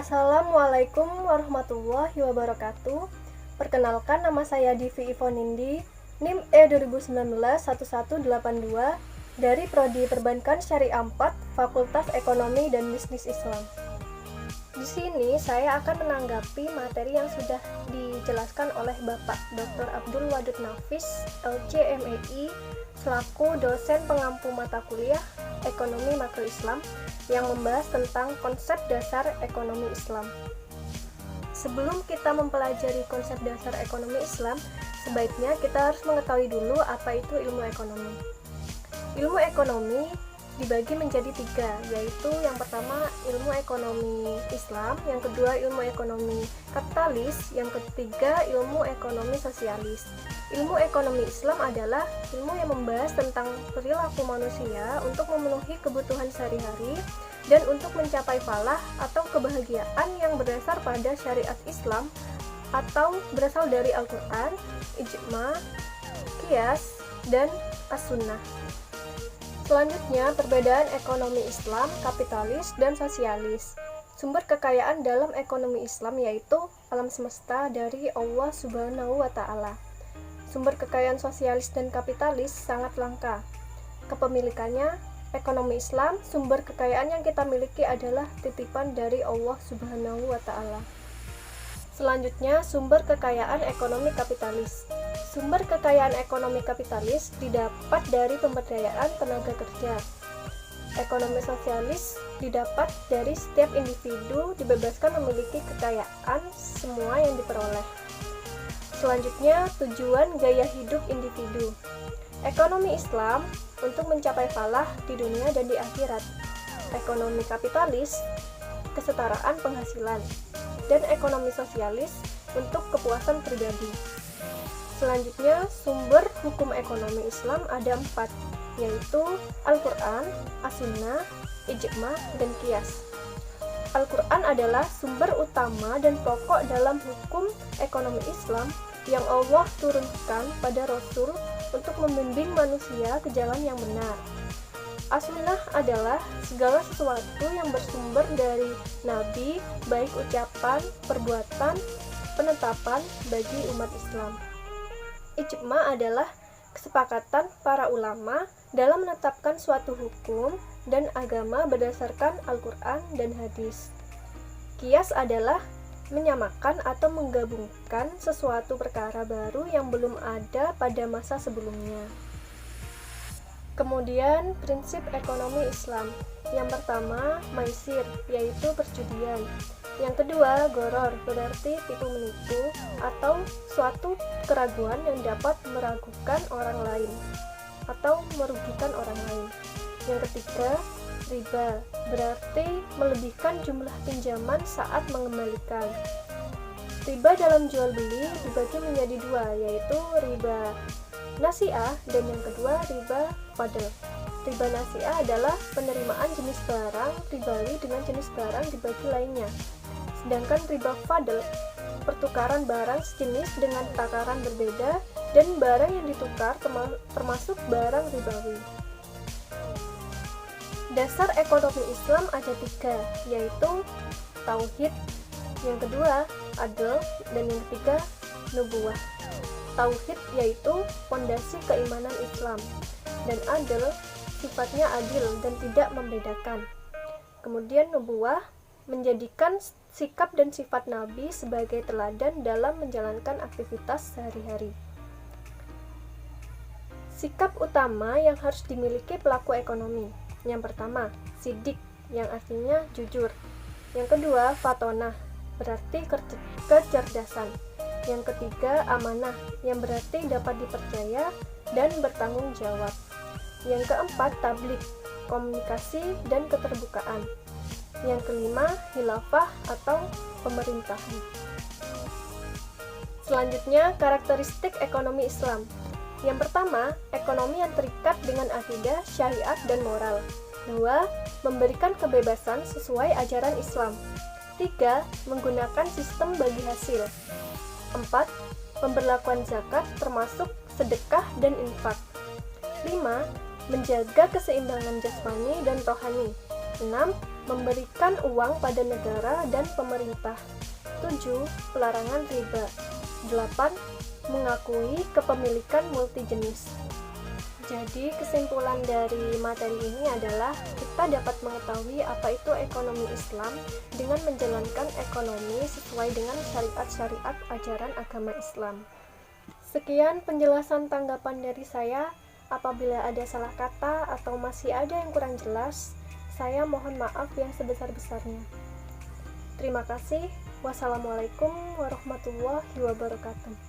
Assalamualaikum warahmatullahi wabarakatuh. Perkenalkan, nama saya Divi Ivonindi, NIM E2019-1182 dari Prodi Perbankan Syariah 4, Fakultas Ekonomi dan Bisnis Islam. Di sini saya akan menanggapi materi yang sudah dijelaskan oleh Bapak Dr. Abdul Wadud Nafis, LC.MEI, selaku dosen pengampu mata kuliah Ekonomi Makro Islam yang membahas tentang konsep dasar ekonomi Islam. Sebelum kita mempelajari konsep dasar ekonomi Islam, sebaiknya kita harus mengetahui dulu apa itu ilmu ekonomi. Ilmu ekonomi dibagi menjadi 3, yaitu yang pertama ilmu ekonomi Islam, yang kedua ilmu ekonomi kapitalis, yang ketiga ilmu ekonomi sosialis. Ilmu ekonomi Islam adalah ilmu yang membahas tentang perilaku manusia untuk memenuhi kebutuhan sehari-hari dan untuk mencapai falah atau kebahagiaan yang berdasar pada syariat Islam atau berasal dari Al-Quran, Ijma, Qiyas, dan As-Sunnah. Selanjutnya, perbedaan ekonomi Islam, kapitalis, dan sosialis. Sumber kekayaan dalam ekonomi Islam yaitu alam semesta dari Allah Subhanahu wa Ta'ala. Sumber kekayaan sosialis dan kapitalis sangat langka. Kepemilikannya, ekonomi Islam, sumber kekayaan yang kita miliki adalah titipan dari Allah Subhanahu wa Ta'ala. Selanjutnya, sumber kekayaan ekonomi kapitalis. Sumber kekayaan ekonomi kapitalis didapat dari pemberdayaan tenaga kerja. Ekonomi sosialis didapat dari setiap individu dibebaskan memiliki kekayaan semua yang diperoleh. Selanjutnya, tujuan gaya hidup individu. Ekonomi Islam untuk mencapai falah di dunia dan di akhirat. Ekonomi kapitalis, kesetaraan penghasilan. Dan ekonomi sosialis untuk kepuasan pribadi. Selanjutnya, sumber hukum ekonomi Islam ada 4, yaitu Al-Quran, As-Sunnah, Ijma, dan Qiyas. Al-Quran adalah sumber utama dan pokok dalam hukum ekonomi Islam yang Allah turunkan pada Rasul untuk membimbing manusia ke jalan yang benar. As-Sunnah adalah segala sesuatu yang bersumber dari Nabi, baik ucapan, perbuatan, penetapan bagi umat Islam. Ijma adalah kesepakatan para ulama dalam menetapkan suatu hukum dan agama berdasarkan Al-Quran dan hadis. Qiyas adalah menyamakan atau menggabungkan sesuatu perkara baru yang belum ada pada masa sebelumnya. Kemudian, prinsip ekonomi Islam. Yang pertama, maisir, yaitu perjudian. Yang kedua, goror, berarti tipu menipu atau suatu keraguan yang dapat meragukan orang lain atau merugikan orang lain. Yang ketiga, riba, berarti melebihkan jumlah pinjaman saat mengembalikan. Riba dalam jual beli dibagi menjadi 2, yaitu riba nasi'ah dan yang kedua riba fadl. Riba nasi'ah adalah penerimaan jenis barang ribawi dengan jenis barang dibagi lainnya. Sedangkan riba fadl, pertukaran barang sejenis dengan takaran berbeda dan barang yang ditukar termasuk barang ribawi. Dasar ekonomi Islam ada 3, yaitu tauhid, yang kedua adl, dan yang ketiga nubuwah. Tauhid yaitu fondasi keimanan Islam, dan adl sifatnya adil dan tidak membedakan. Kemudian nubuwah menjadikan sikap dan sifat Nabi sebagai teladan dalam menjalankan aktivitas sehari-hari. Sikap utama yang harus dimiliki pelaku ekonomi. Yang pertama, sidik, yang artinya jujur. Yang kedua, fatonah, berarti kecerdasan. Yang ketiga, amanah, yang berarti dapat dipercaya dan bertanggung jawab. Yang keempat, tabligh, komunikasi dan keterbukaan. Yang kelima, khilafah atau pemerintahan. Selanjutnya, karakteristik ekonomi Islam. Yang pertama, ekonomi yang terikat dengan akidah, syariat, dan moral. 2. Memberikan kebebasan sesuai ajaran Islam. 3. Menggunakan sistem bagi hasil. 4. Pemberlakuan zakat termasuk sedekah dan infak. 5. Menjaga keseimbangan jasmani dan rohani. 6. Memberikan uang pada negara dan pemerintah. 7. Pelarangan riba. 8. Mengakui kepemilikan multijenis. Jadi kesimpulan dari materi ini adalah kita dapat mengetahui apa itu ekonomi Islam dengan menjalankan ekonomi sesuai dengan syariat-syariat ajaran agama Islam. Sekian penjelasan tanggapan dari saya. Apabila ada salah kata atau masih ada yang kurang jelas, saya mohon maaf yang sebesar-besarnya. Terima kasih. Wassalamualaikum warahmatullahi wabarakatuh.